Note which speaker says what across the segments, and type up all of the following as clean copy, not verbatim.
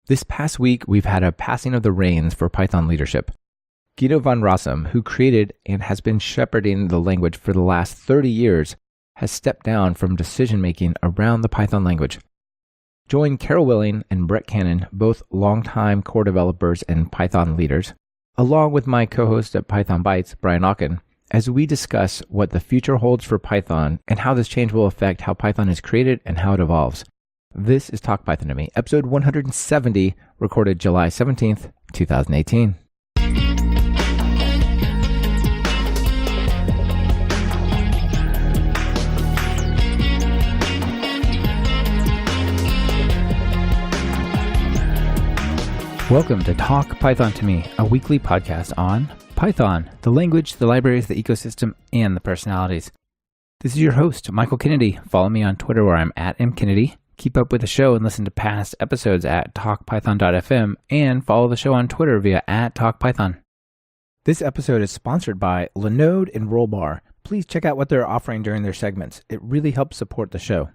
Speaker 1: This past week, we've had a passing of the reins for Python leadership. Guido van Rossum, who created and has been shepherding the language for the last 30 years, has stepped down from decision-making around the Python language. Join Carol Willing and Brett Cannon, both longtime core developers and Python leaders, along with my co-host at Python Bytes, Brian Okken, as we discuss what the future holds for Python and how this change will affect how Python is created and how it evolves. This is Talk Python to Me, episode 170, recorded July 17th, 2018. Welcome to Talk Python to Me, a weekly podcast on Python, the language, the libraries, the ecosystem, and the personalities. This is your host, Michael Kennedy. Follow me on Twitter where I'm at mkennedy. Keep up with the show and listen to past episodes at talkpython.fm and follow the show on Twitter via @talkpython. This episode is sponsored by Linode and Rollbar. Please check out what they're offering during their segments. It really helps support the show.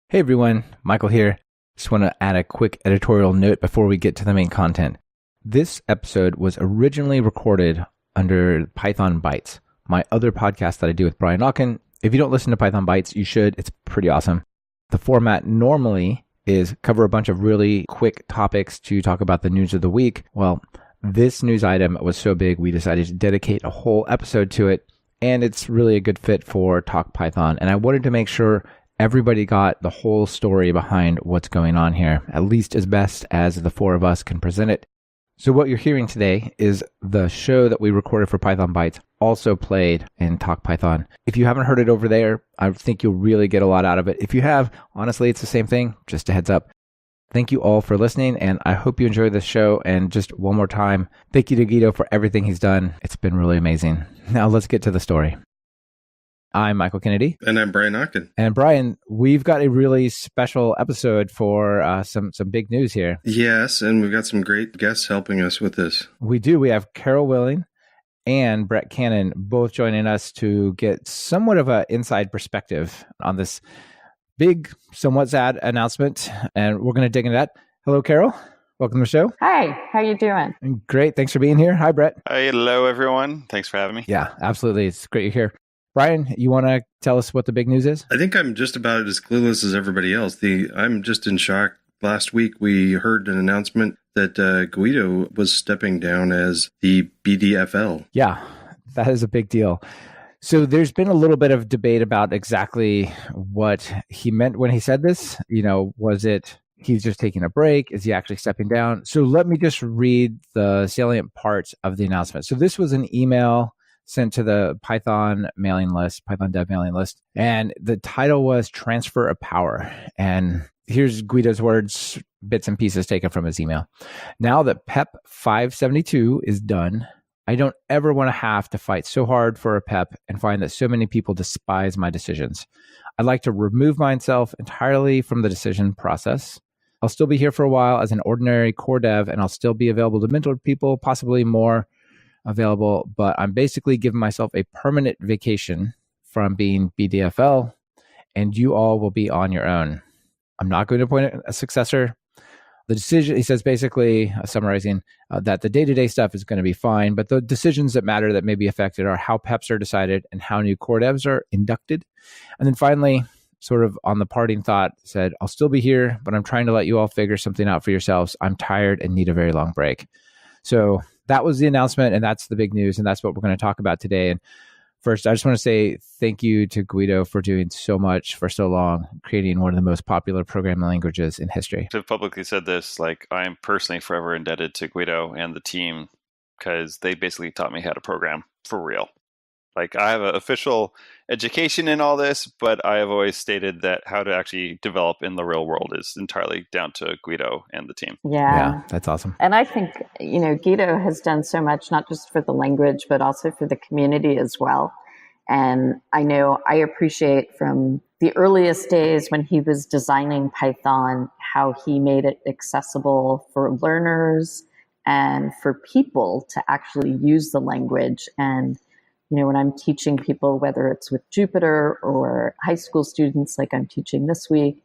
Speaker 1: Hey everyone, Michael here. Just want to add a quick editorial note before we get to the main content. This episode was originally recorded under Python Bytes, my other podcast that I do with Brian Okken. If you don't listen to Python Bytes, you should. It's pretty awesome. The format normally is cover a bunch of really quick topics to talk about the news of the week. Well, this news item was so big, we decided to dedicate a whole episode to it, and it's really a good fit for Talk Python. And I wanted to make sure everybody got the whole story behind what's going on here, at least as best as the four of us can present it. So what you're hearing today is the show that we recorded for Python Bytes also played in Talk Python. If you haven't heard it over there, I think you'll really get a lot out of it. If you have, honestly, it's the same thing, just a heads up. Thank you all for listening, and I hope you enjoy this show. And just one more time, thank you to Guido for everything he's done. It's been really amazing. Now let's get to the story. I'm Michael Kennedy.
Speaker 2: And I'm Brian Okken.
Speaker 1: And Brian, we've got a really special episode for some big news here.
Speaker 2: Yes, and we've got some great guests helping us with this.
Speaker 1: We do. We have Carol Willing and Brett Cannon both joining us to get somewhat of an inside perspective on this big, somewhat sad announcement. And we're going to dig into that. Hello, Carol. Welcome to the show.
Speaker 3: Hi, how you doing?
Speaker 1: Great. Thanks for being here. Hi, Brett.
Speaker 4: Hello, everyone. Thanks for having me.
Speaker 1: Yeah, absolutely. It's great you're here. Brian, you want to tell us what the big news is?
Speaker 2: I think I'm just about as clueless as everybody else. I'm just in shock. Last week, we heard an announcement that Guido was stepping down as the BDFL.
Speaker 1: Yeah, that is a big deal. So there's been a little bit of debate about exactly what he meant when he said this. You know, was it he's just taking a break? Is he actually stepping down? So let me just read the salient parts of the announcement. So this was an email sent to the Python mailing list, Python dev mailing list. And the title was Transfer of Power. And here's Guido's words, bits and pieces taken from his email. Now that PEP 572 is done, I don't ever want to have to fight so hard for a PEP and find that so many people despise my decisions. I'd like to remove myself entirely from the decision process. I'll still be here for a while as an ordinary core dev, and I'll still be available to mentor people, possibly more available, but I'm basically giving myself a permanent vacation from being BDFL, and you all will be on your own. I'm not going to appoint a successor. The decision, he says, basically summarizing that the day-to-day stuff is going to be fine, but the decisions that matter that may be affected are how PEPs are decided and how new core devs are inducted. And then finally, sort of on the parting thought, said, I'll still be here, but I'm trying to let you all figure something out for yourselves. I'm tired and need a very long break. So that was the announcement, and that's the big news, and that's what we're going to talk about today. And first, I just want to say thank you to Guido for doing so much for so long, creating one of the most popular programming languages in history.
Speaker 4: I've publicly said this, I am personally forever indebted to Guido and the team because they basically taught me how to program for real. I have an official education in all this, but I have always stated that how to actually develop in the real world is entirely down to Guido and the team.
Speaker 1: Yeah, that's awesome.
Speaker 3: And I think, Guido has done so much, not just for the language, but also for the community as well. And I know I appreciate from the earliest days when he was designing Python, how he made it accessible for learners and for people to actually use the language. And when I'm teaching people, whether it's with Jupyter or high school students like I'm teaching this week,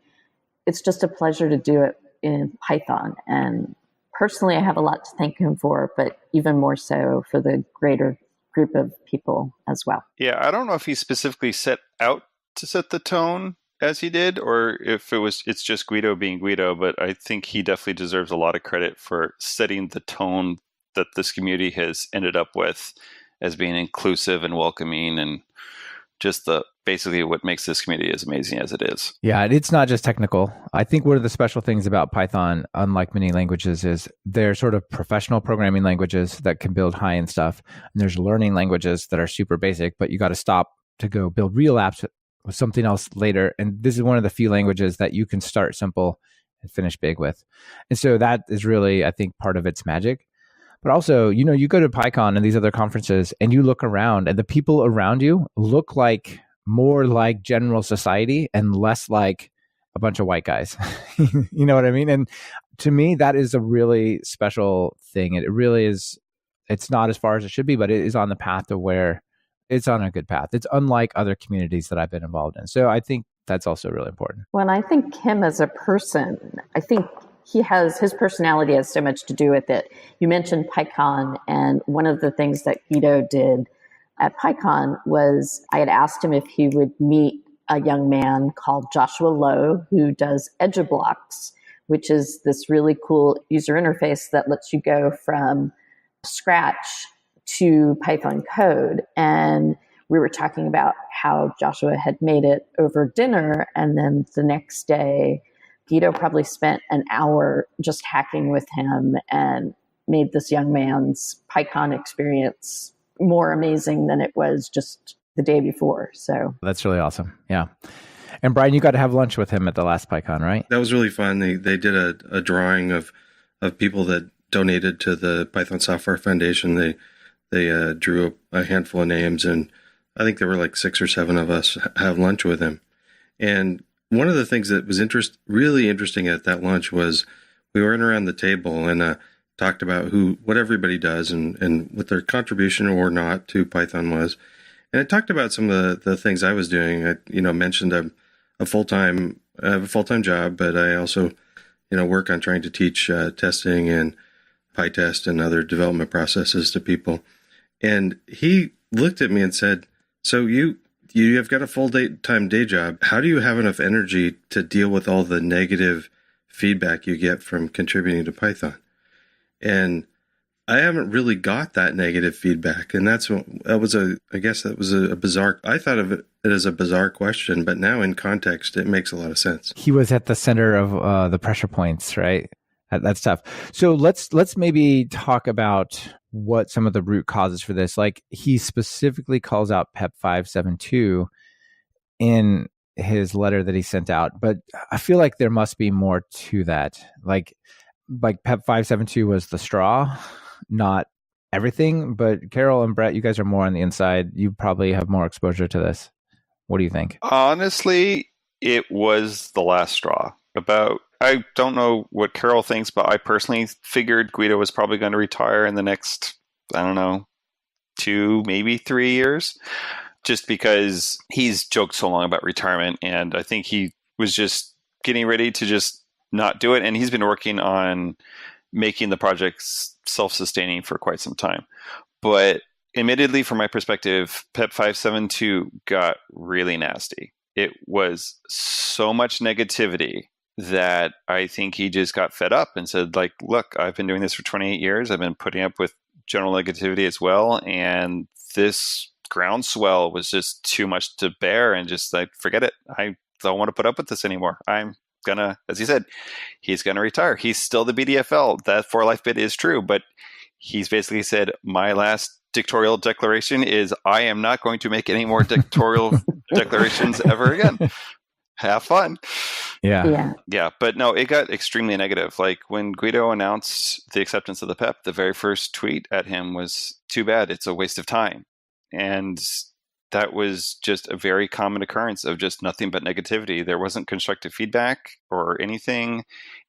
Speaker 3: it's just a pleasure to do it in Python. And personally, I have a lot to thank him for, but even more so for the greater group of people as well.
Speaker 4: Yeah, I don't know if he specifically set out to set the tone as he did, or if it's just Guido being Guido, but I think he definitely deserves a lot of credit for setting the tone that this community has ended up with as being inclusive and welcoming, and just basically what makes this community as amazing as it is.
Speaker 1: Yeah, it's not just technical. I think one of the special things about Python, unlike many languages, is they're sort of professional programming languages that can build high-end stuff. And there's learning languages that are super basic, but you got to stop to go build real apps with something else later. And this is one of the few languages that you can start simple and finish big with. And so that is really, I think, part of its magic. But also, you go to PyCon and these other conferences and you look around and the people around you look like more like general society and less like a bunch of white guys. You know what I mean? And to me, that is a really special thing. It really is. It's not as far as it should be, but it is on the path to where it's on a good path. It's unlike other communities that I've been involved in. So I think that's also really important.
Speaker 3: Well, I think him as a person, I think his personality has so much to do with it. You mentioned PyCon, and one of the things that Guido did at PyCon was I had asked him if he would meet a young man called Joshua Lowe, who does EduBlocks, which is this really cool user interface that lets you go from scratch to Python code. And we were talking about how Joshua had made it over dinner, and then the next day, Guido probably spent an hour just hacking with him and made this young man's PyCon experience more amazing than it was just the day before. So
Speaker 1: that's really awesome. Yeah. And Brian, you got to have lunch with him at the last PyCon, right?
Speaker 2: That was really fun. They did a drawing of people that donated to the Python Software Foundation. They drew a handful of names, and I think there were like 6 or 7 of us have lunch with him. And one of the things that was really interesting at that lunch was we went around the table and talked about what everybody does and what their contribution or not to Python was. And I talked about some of the things I was doing. I mentioned I have a full-time job, but I also work on trying to teach testing and PyTest and other development processes to people. And he looked at me and said, "So you have got a full-time day job. How do you have enough energy to deal with all the negative feedback you get from contributing to Python?" And I haven't really got that negative feedback. And that was a bizarre, I thought of it as a bizarre question, but now in context, it makes a lot of sense.
Speaker 1: He was at the center of the pressure points, right? That's tough. So let's maybe talk about what some of the root causes for this. Like, he specifically calls out PEP 572 in his letter that he sent out, but I feel like there must be more to that. Like PEP 572 was the straw, not everything. But Carol and Brett, you guys are more on the inside. You probably have more exposure to this. What do you think?
Speaker 4: Honestly, it was the last straw. I don't know what Carol thinks, but I personally figured Guido was probably going to retire in the next, 2, maybe 3 years, just because he's joked so long about retirement. And I think he was just getting ready to just not do it. And he's been working on making the project self-sustaining for quite some time. But admittedly, from my perspective, PEP 572 got really nasty. It was so much negativity that I think he just got fed up and said, like, look, I've been doing this for 28 years. I've been putting up with general negativity as well. And this groundswell was just too much to bear, and just like, forget it. I don't want to put up with this anymore. I'm gonna, as he said, he's gonna retire. He's still the BDFL. That for life bit is true, but he's basically said, my last dictatorial declaration is I am not going to make any more dictatorial declarations ever again. Have fun.
Speaker 1: Yeah.
Speaker 4: But no, it got extremely negative. Like when Guido announced the acceptance of the PEP, the very first tweet at him was, too bad, it's a waste of time. And that was just a very common occurrence of just nothing but negativity. There wasn't constructive feedback or anything,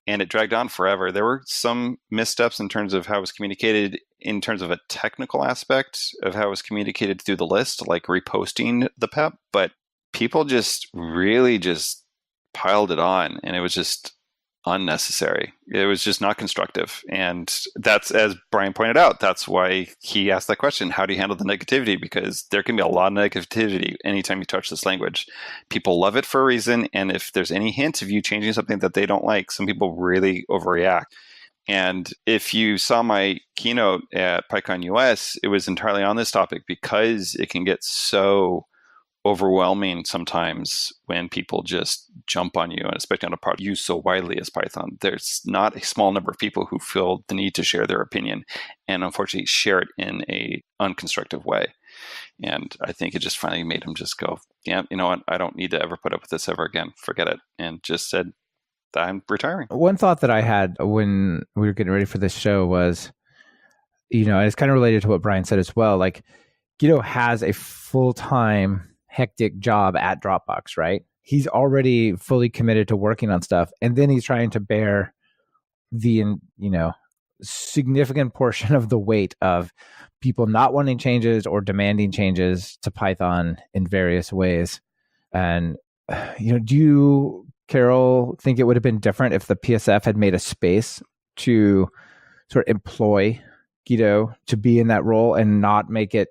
Speaker 4: and it dragged on forever. There were some missteps in terms of how it was communicated, in terms of a technical aspect of how it was communicated through the list, like reposting the PEP, but people just really just piled it on, and it was just unnecessary. It was just not constructive. And that's, as Brian pointed out, that's why he asked that question. How do you handle the negativity? Because there can be a lot of negativity anytime you touch this language. People love it for a reason. And if there's any hint of you changing something that they don't like, some people really overreact. And if you saw my keynote at PyCon US, it was entirely on this topic because it can get so overwhelming sometimes when people just jump on you, and especially on a product used so widely as Python. There's not a small number of people who feel the need to share their opinion and unfortunately share it in a unconstructive way. And I think it just finally made him just go, yeah, you know what? I don't need to ever put up with this ever again. Forget it. And just said, I'm retiring.
Speaker 1: One thought that I had when we were getting ready for this show was, and it's kind of related to what Brian said as well. Like, Guido has a full-time hectic job at Dropbox, right? He's already fully committed to working on stuff. And then he's trying to bear the, significant portion of the weight of people not wanting changes or demanding changes to Python in various ways. And, do you, Carol, think it would have been different if the PSF had made a space to sort of employ Guido to be in that role and not make it,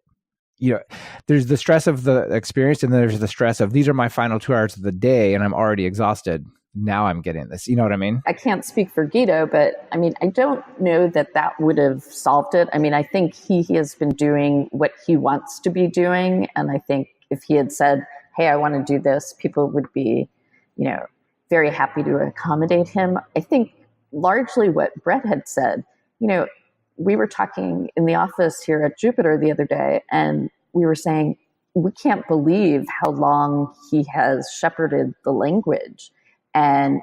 Speaker 1: there's the stress of the experience and then there's the stress of these are my final 2 hours of the day and I'm already exhausted. Now I'm getting this. You know what I mean?
Speaker 3: I can't speak for Guido, but I don't know that would have solved it. I think he has been doing what he wants to be doing. And I think if he had said, hey, I want to do this, people would be, very happy to accommodate him. I think largely what Brett had said, we were talking in the office here at Jupyter the other day, and we were saying, we can't believe how long he has shepherded the language and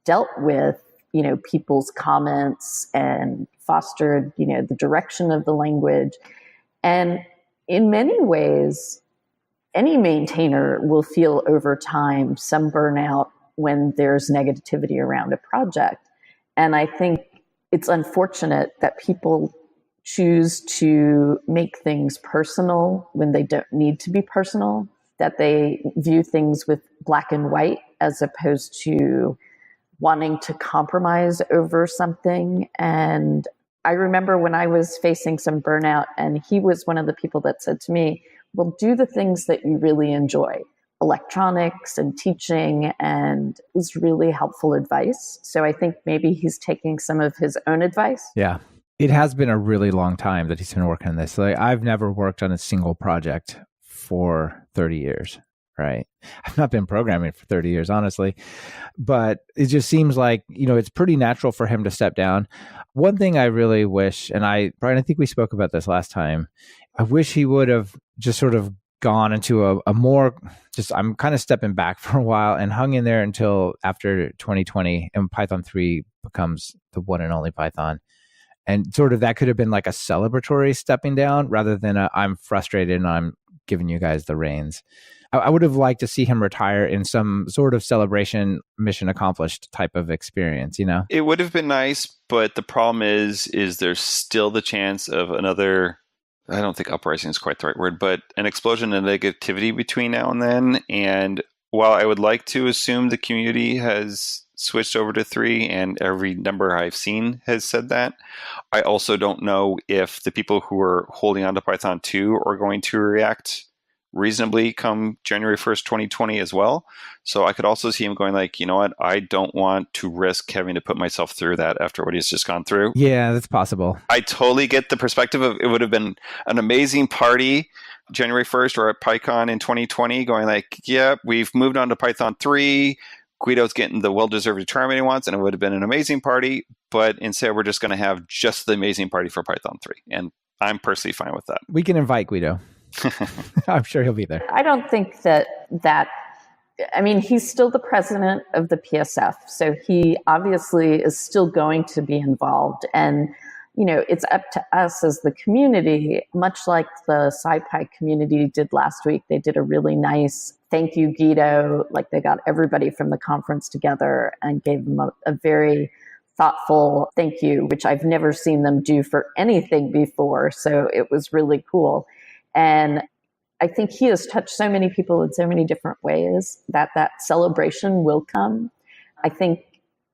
Speaker 3: dealt with, people's comments and fostered, the direction of the language. And in many ways, any maintainer will feel over time some burnout when there's negativity around a project. And I think it's unfortunate that people choose to make things personal when they don't need to be personal, that they view things with black and white as opposed to wanting to compromise over something. And I remember when I was facing some burnout, and he was one of the people that said to me, well, do the things that you really enjoy, electronics and teaching, and it was really helpful advice. So I think maybe he's taking some of his own advice.
Speaker 1: Yeah. It has been a really long time that he's been working on this. Like, I've never worked on a single project for 30 years, right? I've not been programming for 30 years, honestly. But it just seems like, it's pretty natural for him to step down. One thing I really wish, and Brian, I think we spoke about this last time, I wish he would have just sort of gone into a more, I'm kind of stepping back for a while and hung in there until after 2020 and Python 3 becomes the one and only Python. And sort of that could have been like a celebratory stepping down rather than I'm frustrated and I'm giving you guys the reins. I would have liked to see him retire in some sort of celebration, mission accomplished type of experience, It
Speaker 4: would have been nice, but the problem is there's still the chance of another, I don't think uprising is quite the right word, but an explosion of negativity between now and then. And while I would like to assume the community has switched over to 3 and every number I've seen has said that, I also don't know if the people who are holding on to Python 2 are going to react reasonably come January 1st, 2020 as well. So I could also see him going like, you know what, I don't want to risk having to put myself through that after what he's just gone through.
Speaker 1: Yeah, that's possible.
Speaker 4: I totally get the perspective of it would have been an amazing party January 1st or at PyCon in 2020 going like, yeah, we've moved on to Python 3. Guido's getting the well-deserved retirement he wants, and it would have been an amazing party. But instead, we're just going to have just the amazing party for Python 3. And I'm personally fine with that.
Speaker 1: We can invite Guido. I'm sure he'll be there.
Speaker 3: I don't think that he's still the president of the PSF. So he obviously is still going to be involved. And, it's up to us as the community, much like the SciPy community did last week. They did a really nice thank you, Guido. Like, they got everybody from the conference together and gave them a very thoughtful thank you, which I've never seen them do for anything before. So it was really cool. And I think he has touched so many people in so many different ways that celebration will come. I think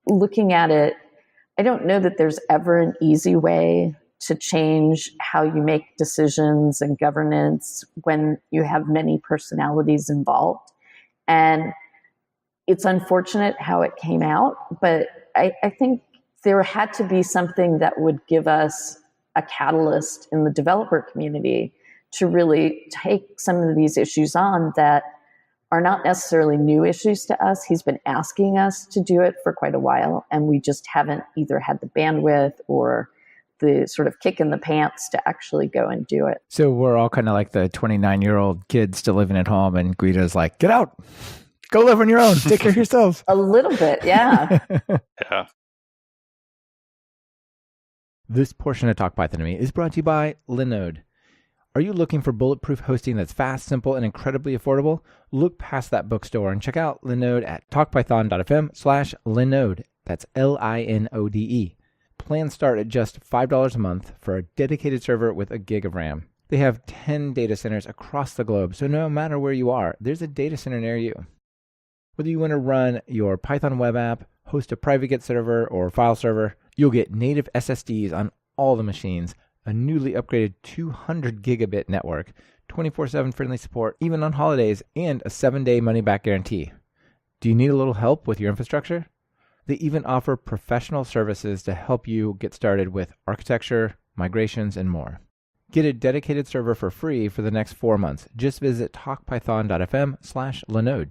Speaker 3: looking at it, I don't know that there's ever an easy way to change how you make decisions and governance when you have many personalities involved. And it's unfortunate how it came out, but I think there had to be something that would give us a catalyst in the developer community to really take some of these issues on that are not necessarily new issues to us. He's been asking us to do it for quite a while, and we just haven't either had the bandwidth or the sort of kick in the pants to actually go and do it.
Speaker 1: So we're all kind of like the 29-year-old kid still living at home, and Guido's like, get out, go live on your own, take care of yourself.
Speaker 3: A little bit, yeah.
Speaker 4: Yeah.
Speaker 1: This portion of Talk Python to Me is brought to you by Linode. Are you looking for bulletproof hosting that's fast, simple, and incredibly affordable? Look past that bookstore and check out Linode at talkpython.fm/Linode. That's Linode. Plans start at just $5 a month for a dedicated server with a gig of RAM. They have 10 data centers across the globe, so no matter where you are, there's a data center near you. Whether you want to run your Python web app, host a private Git server or file server, you'll get native SSDs on all the machines, a newly upgraded 200 gigabit network, 24/7 friendly support, even on holidays, and a 7-day money-back guarantee. Do you need a little help with your infrastructure? They even offer professional services to help you get started with architecture, migrations, and more. Get a dedicated server for free for the next 4 months. Just visit talkpython.fm/Linode.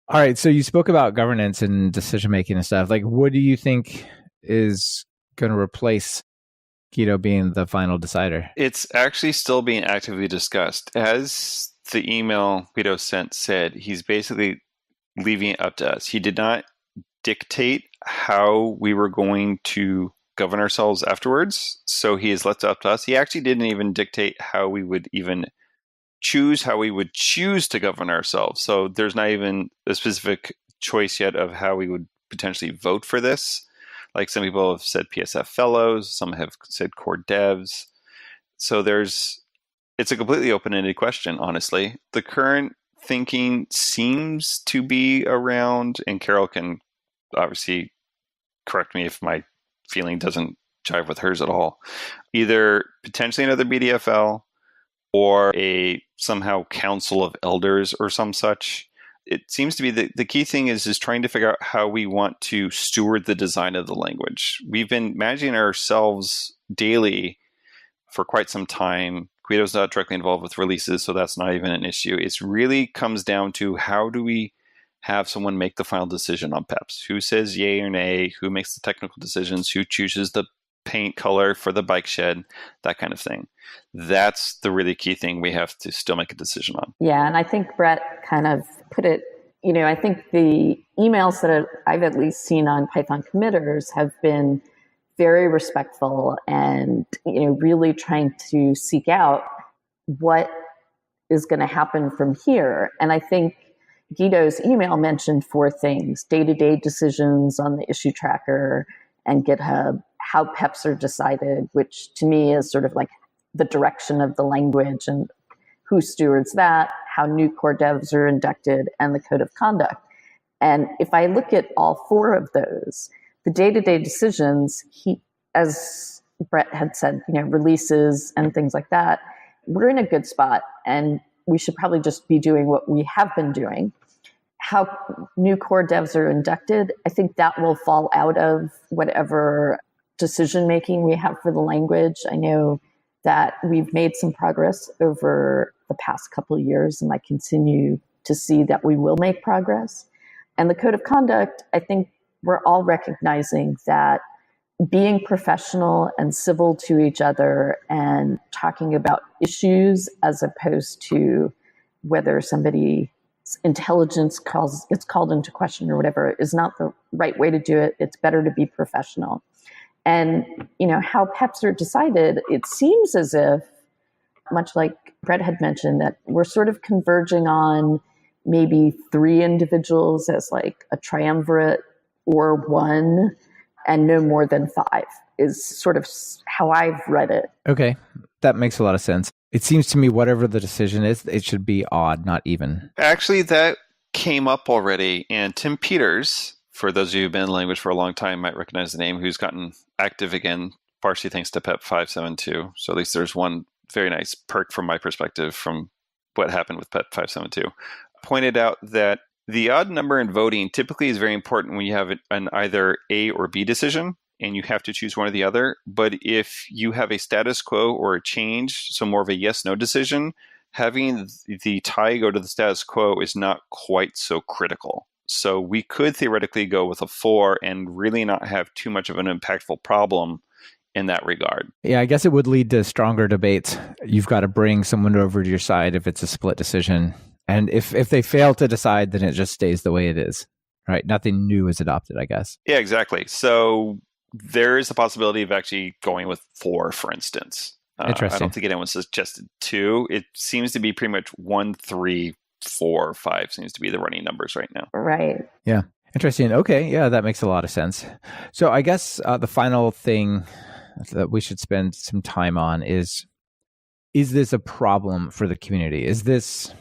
Speaker 1: All right, so you spoke about governance and decision-making and stuff. Like, what do you think is going to replace Guido being the final decider?
Speaker 4: It's actually still being actively discussed. As the email Guido sent said, he's basically leaving it up to us. He did not dictate how we were going to govern ourselves afterwards, so he has left it up to us. He actually didn't even dictate how we would even choose to govern ourselves. So there's not even a specific choice yet of how we would potentially vote for this. Like some people have said PSF fellows, some have said core devs. So it's a completely open-ended question, honestly. The current thinking seems to be around, and Carol can obviously correct me if my feeling doesn't jive with hers at all, either potentially another BDFL or a somehow council of elders or some such. It seems to be the key thing is trying to figure out how we want to steward the design of the language. We've been managing ourselves daily for quite some time. Guido's not directly involved with releases, so that's not even an issue. It really comes down to how do we have someone make the final decision on PEPs? Who says yay or nay? Who makes the technical decisions? Who chooses the paint color for the bike shed? That kind of thing. That's the really key thing we have to still make a decision on.
Speaker 3: Yeah, and I think Brett kind of put it, I think the emails that I've at least seen on Python committers have been very respectful and, really trying to seek out what is going to happen from here. And I think Guido's email mentioned 4 things: day-to-day decisions on the issue tracker and GitHub, how PEPs are decided, which to me is sort of like the direction of the language and who stewards that, how new core devs are inducted, and the code of conduct. And if I look at all 4 of those, the day-to-day decisions, as Brett had said, releases and things like that, we're in a good spot, and we should probably just be doing what we have been doing. How new core devs are inducted, I think that will fall out of whatever decision-making we have for the language. I know that we've made some progress over the past couple of years, and I continue to see that we will make progress. And the code of conduct, I think we're all recognizing that being professional and civil to each other and talking about issues as opposed to whether somebody's intelligence gets called into question or whatever is not the right way to do it. It's better to be professional. And, how PEPs are decided, it seems as if, much like Brett had mentioned, that we're sort of converging on maybe 3 individuals as like a triumvirate or 1 and no more than 5 is sort of how I've read it.
Speaker 1: Okay, that makes a lot of sense. It seems to me whatever the decision is, it should be odd, not even.
Speaker 4: Actually, that came up already, and Tim Peters for those of you who've been in language for a long time, might recognize the name, who's gotten active again, partially thanks to PEP 572. So at least there's one very nice perk from my perspective from what happened with PEP 572. Pointed out that the odd number in voting typically is very important when you have an either A or B decision, and you have to choose one or the other. But if you have a status quo or a change, so more of a yes-no decision, having the tie go to the status quo is not quite so critical. So we could theoretically go with a 4 and really not have too much of an impactful problem in that regard.
Speaker 1: Yeah, I guess it would lead to stronger debates. You've got to bring someone over to your side if it's a split decision. And if they fail to decide, then it just stays the way it is, right? Nothing new is adopted, I guess.
Speaker 4: Yeah, exactly. So there is a possibility of actually going with 4, for instance.
Speaker 1: Interesting.
Speaker 4: I don't think anyone suggested 2. It seems to be pretty much 1, 3, 4, 5 seems to be the running numbers right now.
Speaker 3: Right.
Speaker 1: Yeah. Interesting. Okay. Yeah, that makes a lot of sense. So I guess the final thing that we should spend some time on is this a problem for the community? Is this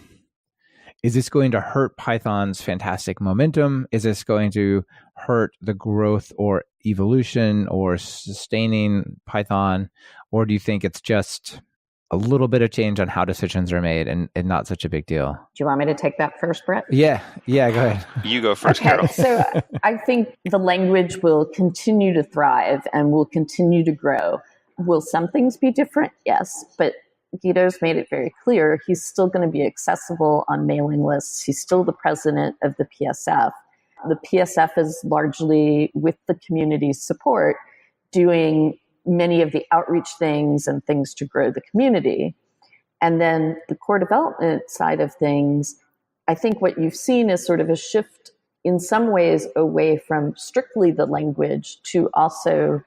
Speaker 1: going to hurt Python's fantastic momentum? Is this going to hurt the growth or evolution or sustaining Python? Or do you think it's just a little bit of change on how decisions are made and not such a big deal?
Speaker 3: Do you want me to take that first, Brett?
Speaker 1: Yeah, go ahead.
Speaker 4: You go first,
Speaker 3: Okay,
Speaker 4: Carol.
Speaker 3: so I think the language will continue to thrive and will continue to grow. Will some things be different? Yes, but Guido's made it very clear he's still going to be accessible on mailing lists. He's still the president of the PSF. The PSF is largely, with the community's support, doing many of the outreach things and things to grow the community. And then the core development side of things, I think what you've seen is sort of a shift in some ways away from strictly the language to also,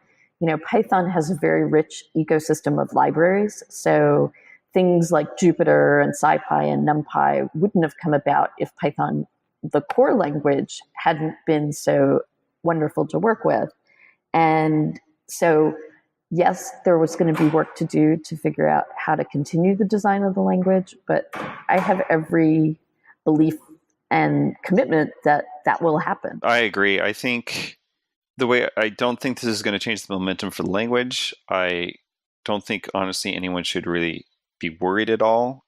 Speaker 3: Python has a very rich ecosystem of libraries. So things like Jupyter and SciPy and NumPy wouldn't have come about if Python, the core language, hadn't been so wonderful to work with. And so, yes, there was going to be work to do to figure out how to continue the design of the language, but I have every belief and commitment that will happen.
Speaker 4: I agree. I think I don't think this is going to change the momentum for the language. I don't think, honestly, anyone should really be worried at all.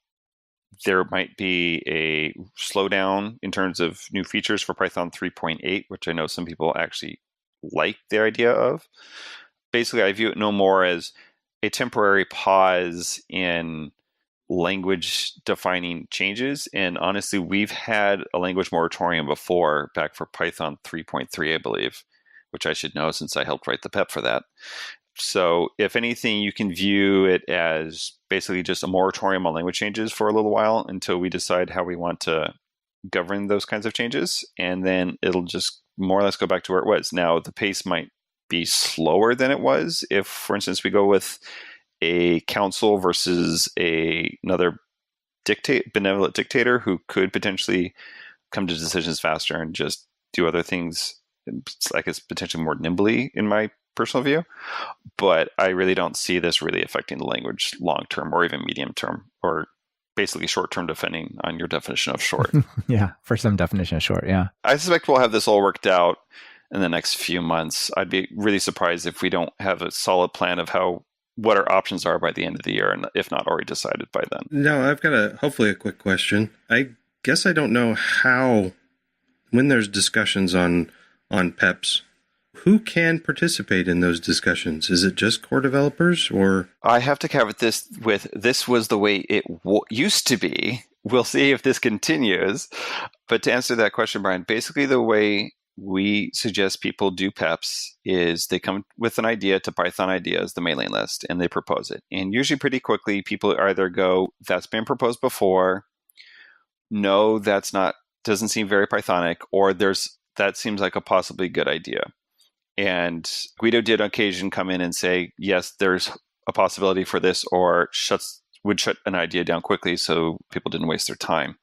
Speaker 4: There might be a slowdown in terms of new features for Python 3.8, which I know some people actually like the idea of. Basically, I view it no more as a temporary pause in language defining changes. And honestly, we've had a language moratorium before, back for Python 3.3, I believe, which I should know since I helped write the PEP for that. So if anything, you can view it as basically just a moratorium on language changes for a little while until we decide how we want to govern those kinds of changes. And then it'll just more or less go back to where it was. Now, the pace might be slower than it was if, for instance, we go with a council versus another benevolent dictator who could potentially come to decisions faster and just do other things, I guess, potentially more nimbly, in my personal view. But I really don't see this really affecting the language long term or even medium term, or basically short term, depending on your definition of short.
Speaker 1: Yeah, for some definition of short, yeah.
Speaker 4: I suspect we'll have this all worked out in the next few months. I'd be really surprised if we don't have a solid plan of what our options are by the end of the year, and if not already decided by then.
Speaker 2: No, I've got hopefully a quick question. I guess I don't know how, when there's discussions on PEPs, who can participate in those discussions? Is it just core developers, or?
Speaker 4: I have to caveat this with, this was the way it used to be. We'll see if this continues. But to answer that question, Brian, basically the way we suggest people do PEPs is they come with an idea to Python Ideas, the mailing list, and they propose it. And usually pretty quickly, people either go, that's been proposed before, no, doesn't seem very Pythonic, or that seems like a possibly good idea. And Guido did on occasion come in and say, yes, there's a possibility for this, or would shut an idea down quickly so people didn't waste their time.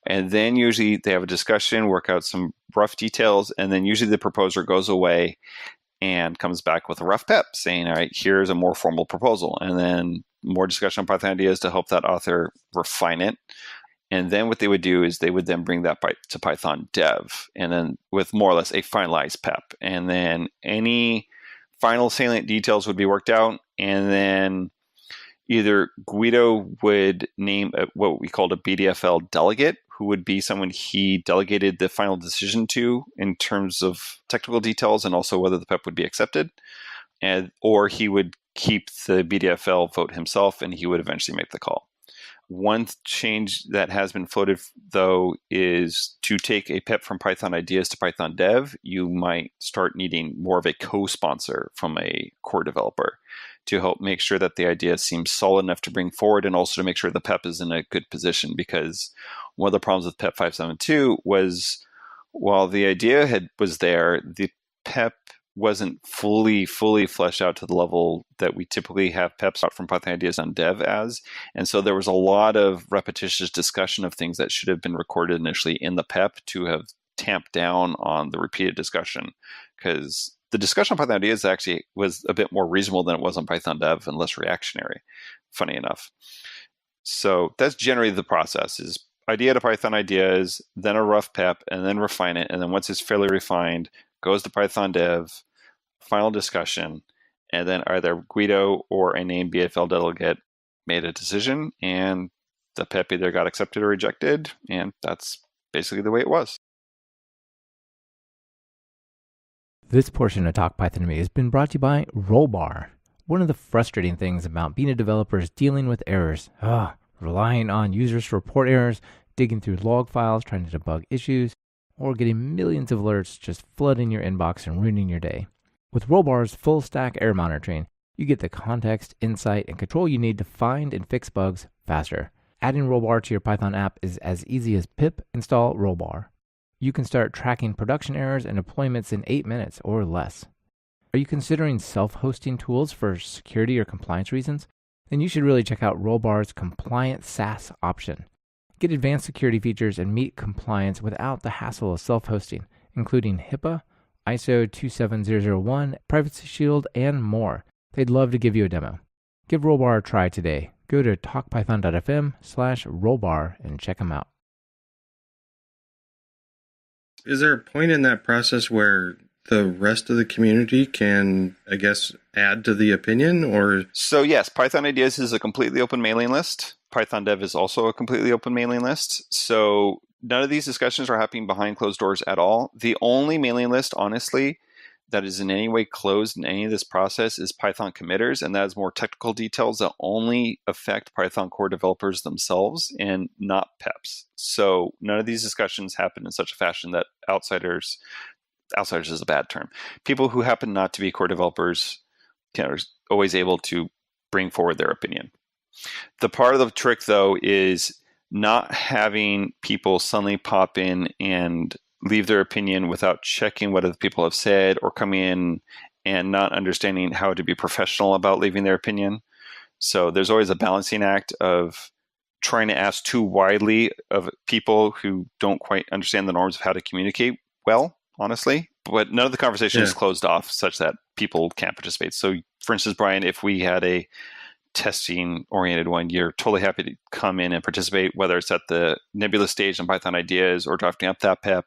Speaker 4: And then usually they have a discussion, work out some rough details, and then usually the proposer goes away and comes back with a rough PEP saying, all right, here's a more formal proposal. And then more discussion on Python Ideas to help that author refine it. And then what they would do is they would then bring that to Python dev, and then with more or less a finalized PEP. And then any final salient details would be worked out. And then either Guido would name what we called a BDFL delegate, who would be someone he delegated the final decision to in terms of technical details and also whether the PEP would be accepted. Or he would keep the BDFL vote himself, and he would eventually make the call. One change that has been floated, though, is to take a PEP from Python ideas to Python dev, you might start needing more of a co-sponsor from a core developer to help make sure that the idea seems solid enough to bring forward, and also to make sure the PEP is in a good position. Because one of the problems with PEP 572 was, while the idea was there, the PEP wasn't fully fleshed out to the level that we typically have PEPs out from Python ideas on dev as. And so there was a lot of repetitious discussion of things that should have been recorded initially in the PEP to have tamped down on the repeated discussion. Because the discussion on Python ideas actually was a bit more reasonable than it was on Python dev and less reactionary, funny enough. So that's generally the process, is idea to Python ideas, then a rough PEP, and then refine it. And then once it's fairly refined, goes to Python dev, final discussion, and then either Guido or a named BFL delegate made a decision, and the PEP either got accepted or rejected, and that's basically the way it was.
Speaker 1: This portion of Talk Python to Me has been brought to you by Rollbar. One of the frustrating things about being a developer is dealing with errors. Relying on users to report errors, digging through log files, trying to debug issues, or getting millions of alerts just flooding your inbox and ruining your day. With Rollbar's full-stack error monitoring, you get the context, insight, and control you need to find and fix bugs faster. Adding Rollbar to your Python app is as easy as pip install Rollbar. You can start tracking production errors and deployments in 8 minutes or less. Are you considering self-hosting tools for security or compliance reasons? Then you should really check out Rollbar's Compliant SaaS option. Get advanced security features and meet compliance without the hassle of self-hosting, including HIPAA, ISO 27001, Privacy Shield, and more. They'd love to give you a demo. Give Rollbar a try today. Go to talkpython.fm/Rollbar and check them out.
Speaker 2: Is there a point in that process where the rest of the community can, I guess, add to the opinion? Or
Speaker 4: So yes, Python Ideas is a completely open mailing list. Python Dev is also a completely open mailing list. So none of these discussions are happening behind closed doors at all. The only mailing list, honestly, that is in any way closed in any of this process is Python committers, and that is more technical details that only affect Python core developers themselves and not PEPs. So none of these discussions happen in such a fashion that outsiders is a bad term, people who happen not to be core developers are always able to bring forward their opinion. The part of the trick, though, is not having people suddenly pop in and leave their opinion without checking what other people have said, or coming in and not understanding how to be professional about leaving their opinion. So there's always a balancing act of trying to ask too widely of people who don't quite understand the norms of how to communicate well, honestly. But none of the conversation is closed off such that people can't participate. So, for instance, Brian, if we had a testing-oriented one, you're totally happy to come in and participate, whether it's at the Nebula stage on Python Ideas or drafting up that PEP,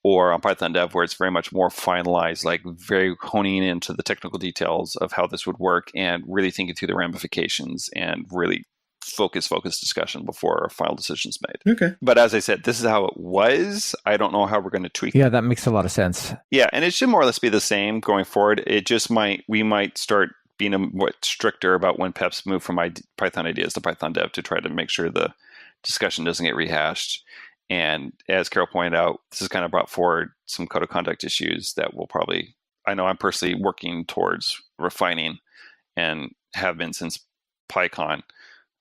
Speaker 4: or on Python Dev, where it's very much more finalized, like very honing into the technical details of how this would work and really thinking through the ramifications and really focused discussion before a final decision's made.
Speaker 2: Okay.
Speaker 4: But as I said, this is how it was. I don't know how we're going to tweak it.
Speaker 1: Yeah, that makes a lot of sense.
Speaker 4: Yeah, and it should more or less be the same going forward. It just we might start being a more stricter about when PEPs move from Python Ideas to Python Dev to try to make sure the discussion doesn't get rehashed. And as Carol pointed out, this has kind of brought forward some code of conduct issues that will probably, I know I'm personally working towards refining and have been since PyCon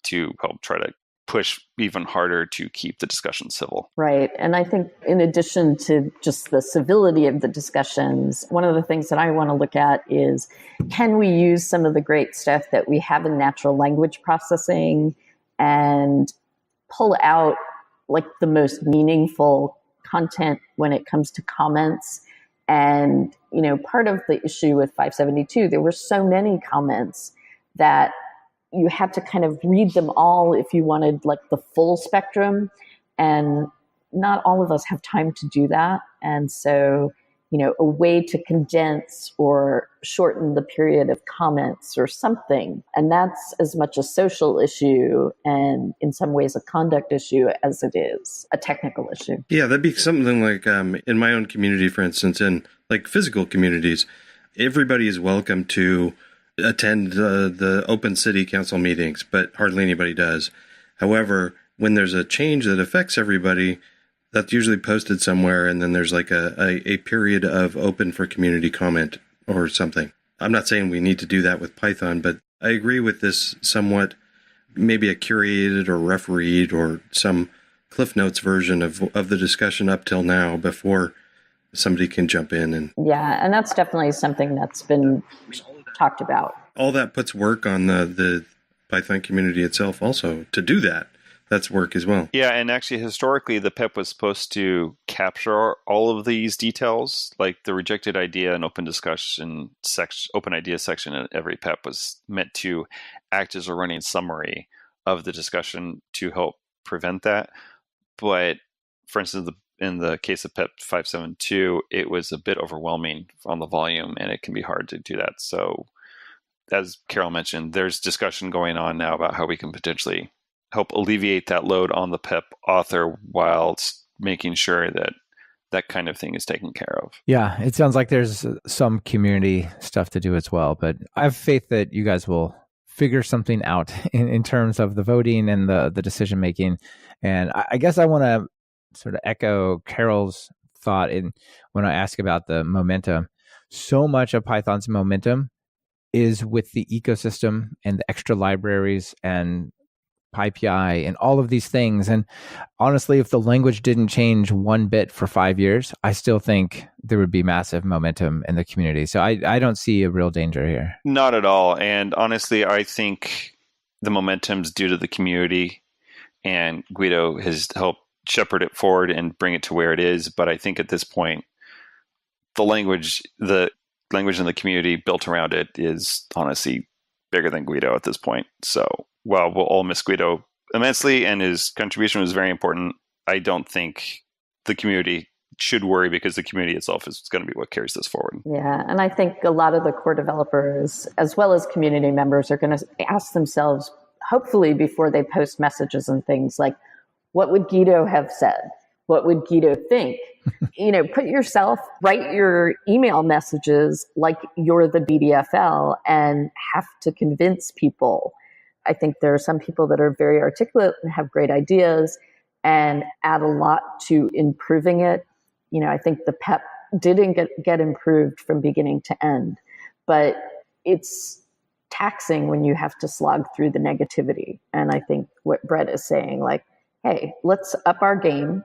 Speaker 4: to help try to push even harder to keep the discussion civil.
Speaker 3: Right. And I think in addition to just the civility of the discussions, one of the things that I want to look at is, can we use some of the great stuff that we have in natural language processing and pull out like the most meaningful content when it comes to comments? And, you know, part of the issue with 572, there were so many comments that you had to kind of read them all if you wanted like the full spectrum. And not all of us have time to do that. And so, a way to condense or shorten the period of comments or something. And that's as much a social issue and in some ways a conduct issue as it is a technical issue.
Speaker 2: Yeah, that'd be something like in my own community, for instance, in like physical communities, everybody is welcome to attend the open city council meetings, but hardly anybody does. However, when there's a change that affects everybody, that's usually posted somewhere, and then there's like a period of open for community comment or something. I'm not saying we need to do that with Python, but I agree with this somewhat, maybe a curated or refereed or some Cliff Notes version of the discussion up till now before somebody can jump in.
Speaker 3: And that's definitely something that's been talked about.
Speaker 2: All that puts work on the Python community itself also to do that. That's work as well.
Speaker 4: Yeah, and actually, historically, the PEP was supposed to capture all of these details, like the rejected idea and open discussion section, open idea section in every PEP was meant to act as a running summary of the discussion to help prevent that. But for instance, in the case of PEP 572, it was a bit overwhelming on the volume, and it can be hard to do that. So, as Carol mentioned, there's discussion going on now about how we can potentially help alleviate that load on the PEP author while making sure that that kind of thing is taken care of.
Speaker 1: Yeah, it sounds like there's some community stuff to do as well, but I have faith that you guys will figure something out in terms of the voting and the decision making. And I guess I want to sort of echo Carol's thought when I ask about the momentum. So much of Python's momentum is with the ecosystem and the extra libraries and PyPI and all of these things. And honestly, if the language didn't change one bit for 5 years, I still think there would be massive momentum in the community. So I don't see a real danger here.
Speaker 4: Not at all. And honestly, I think the momentum's due to the community, and Guido has helped shepherd it forward and bring it to where it is. But I think at this point, the language in the community built around it is honestly bigger than Guido at this point. So while we'll all miss Guido immensely and his contribution was very important, I don't think the community should worry because the community itself is going to be what carries this forward.
Speaker 3: Yeah, and I think a lot of the core developers, as well as community members, are going to ask themselves, hopefully before they post messages and things like, what would Guido have said? What would Guido think? Write your email messages like you're the BDFL and have to convince people. I think there are some people that are very articulate and have great ideas and add a lot to improving it. I think the PEP didn't get improved from beginning to end, but it's taxing when you have to slog through the negativity. And I think what Brett is saying, like, hey, let's up our game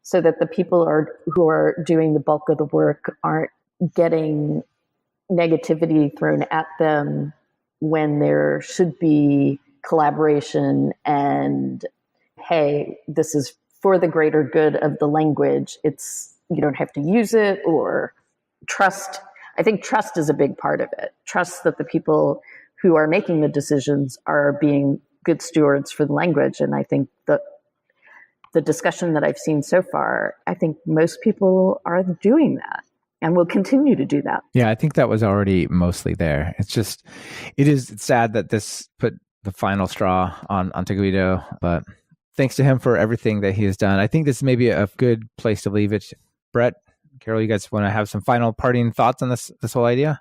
Speaker 3: so that the people who are doing the bulk of the work aren't getting negativity thrown at them when there should be collaboration and, hey, this is for the greater good of the language. You don't have to use it, or trust. I think trust is a big part of it. Trust that the people who are making the decisions are being good stewards for the language. And I think that the discussion that I've seen so far, I think most people are doing that and will continue to do that.
Speaker 1: Yeah, I think that was already mostly there. It's sad that this put the final straw onto Guido, but thanks to him for everything that he has done. I think this may be a good place to leave it. Brett, Carol, you guys want to have some final parting thoughts on this whole idea?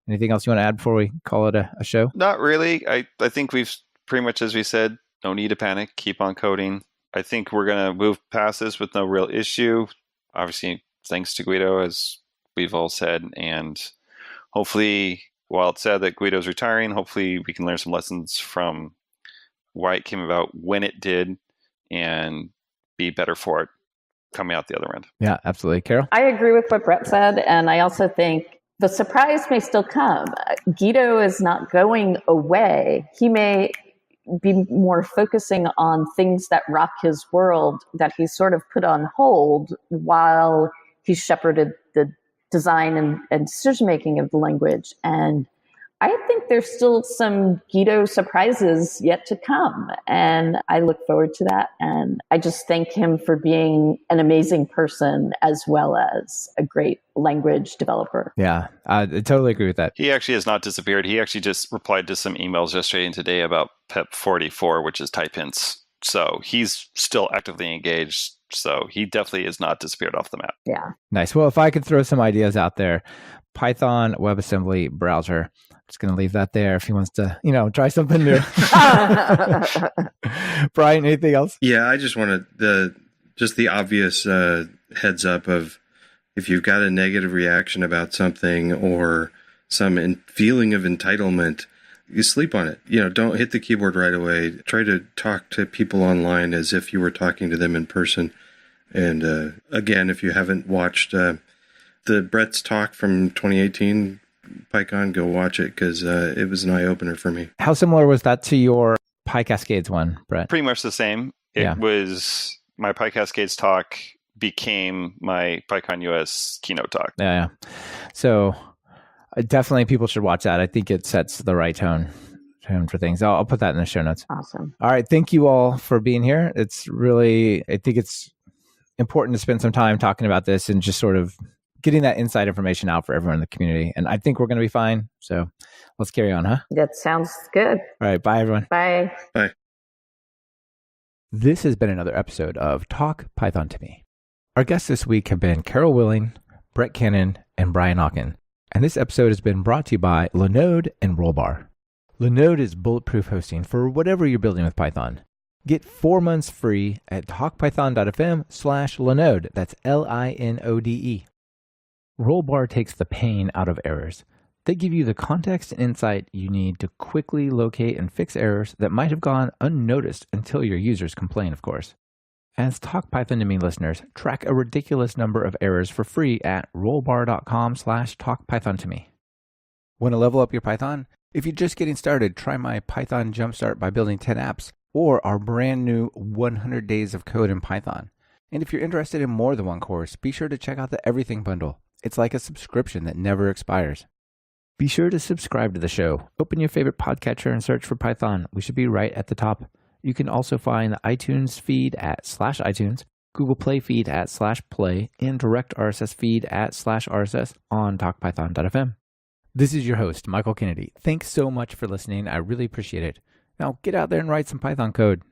Speaker 1: Anything else you want to add before we call it a show?
Speaker 4: Not really. I think we've pretty much, as we said, no need to panic. Keep on coding. I think we're going to move past this with no real issue. Obviously, thanks to Guido, as we've all said. And hopefully, while it's sad that Guido's retiring, hopefully we can learn some lessons from why it came about, when it did, and be better for it coming out the other end.
Speaker 1: Yeah, absolutely. Carol?
Speaker 3: I agree with what Brett said. And I also think the surprise may still come. Guido is not going away. He may be more focusing on things that rock his world that he sort of put on hold while he shepherded the design and decision-making of the language. And I think there's still some Guido surprises yet to come, and I look forward to that. And I just thank him for being an amazing person as well as a great language developer.
Speaker 1: Yeah, I totally agree with that.
Speaker 4: He actually has not disappeared. He actually just replied to some emails yesterday and today about PEP 44, which is type hints. So he's still actively engaged. So he definitely is not disappeared off the map.
Speaker 3: Yeah.
Speaker 1: Nice. Well, if I could throw some ideas out there, Python WebAssembly browser. Just going to leave that there if he wants to, try something new. Brian, anything else?
Speaker 2: Yeah, I just wanted the obvious heads up of if you've got a negative reaction about something or some feeling of entitlement, you sleep on it. Don't hit the keyboard right away. Try to talk to people online as if you were talking to them in person. And again, if you haven't watched the Brett's talk from 2018, PyCon, go watch it because it was an eye-opener for me.
Speaker 1: How similar was that to your PyCascades one, Brett?
Speaker 4: Pretty much the same. It was my PyCascades talk became my PyCon US keynote talk.
Speaker 1: Yeah. So definitely people should watch that. I think it sets the right tone for things. I'll put that in the show notes.
Speaker 3: Awesome.
Speaker 1: All right. Thank you all for being here. I think it's important to spend some time talking about this and just sort of getting that inside information out for everyone in the community. And I think we're going to be fine. So let's carry on, huh?
Speaker 3: That sounds good.
Speaker 1: All right. Bye, everyone.
Speaker 3: Bye.
Speaker 2: Bye.
Speaker 1: This has been another episode of Talk Python to Me. Our guests this week have been Carol Willing, Brett Cannon, and Brian Okken. And this episode has been brought to you by Linode and Rollbar. Linode is bulletproof hosting for whatever you're building with Python. Get 4 months free at talkpython.fm/Linode. That's Linode. Rollbar takes the pain out of errors. They give you the context and insight you need to quickly locate and fix errors that might have gone unnoticed until your users complain, of course. As Talk Python to Me listeners, track a ridiculous number of errors for free at rollbar.com/talkpython-to-me. Want to level up your Python? If you're just getting started, try my Python Jumpstart by Building 10 Apps or our brand new 100 Days of Code in Python. And if you're interested in more than one course, be sure to check out the Everything Bundle. It's like a subscription that never expires. Be sure to subscribe to the show. Open your favorite podcatcher and search for Python. We should be right at the top. You can also find the iTunes feed at /iTunes, Google Play feed at /Play, and direct RSS feed at /RSS on talkpython.fm. This is your host, Michael Kennedy. Thanks so much for listening. I really appreciate it. Now get out there and write some Python code.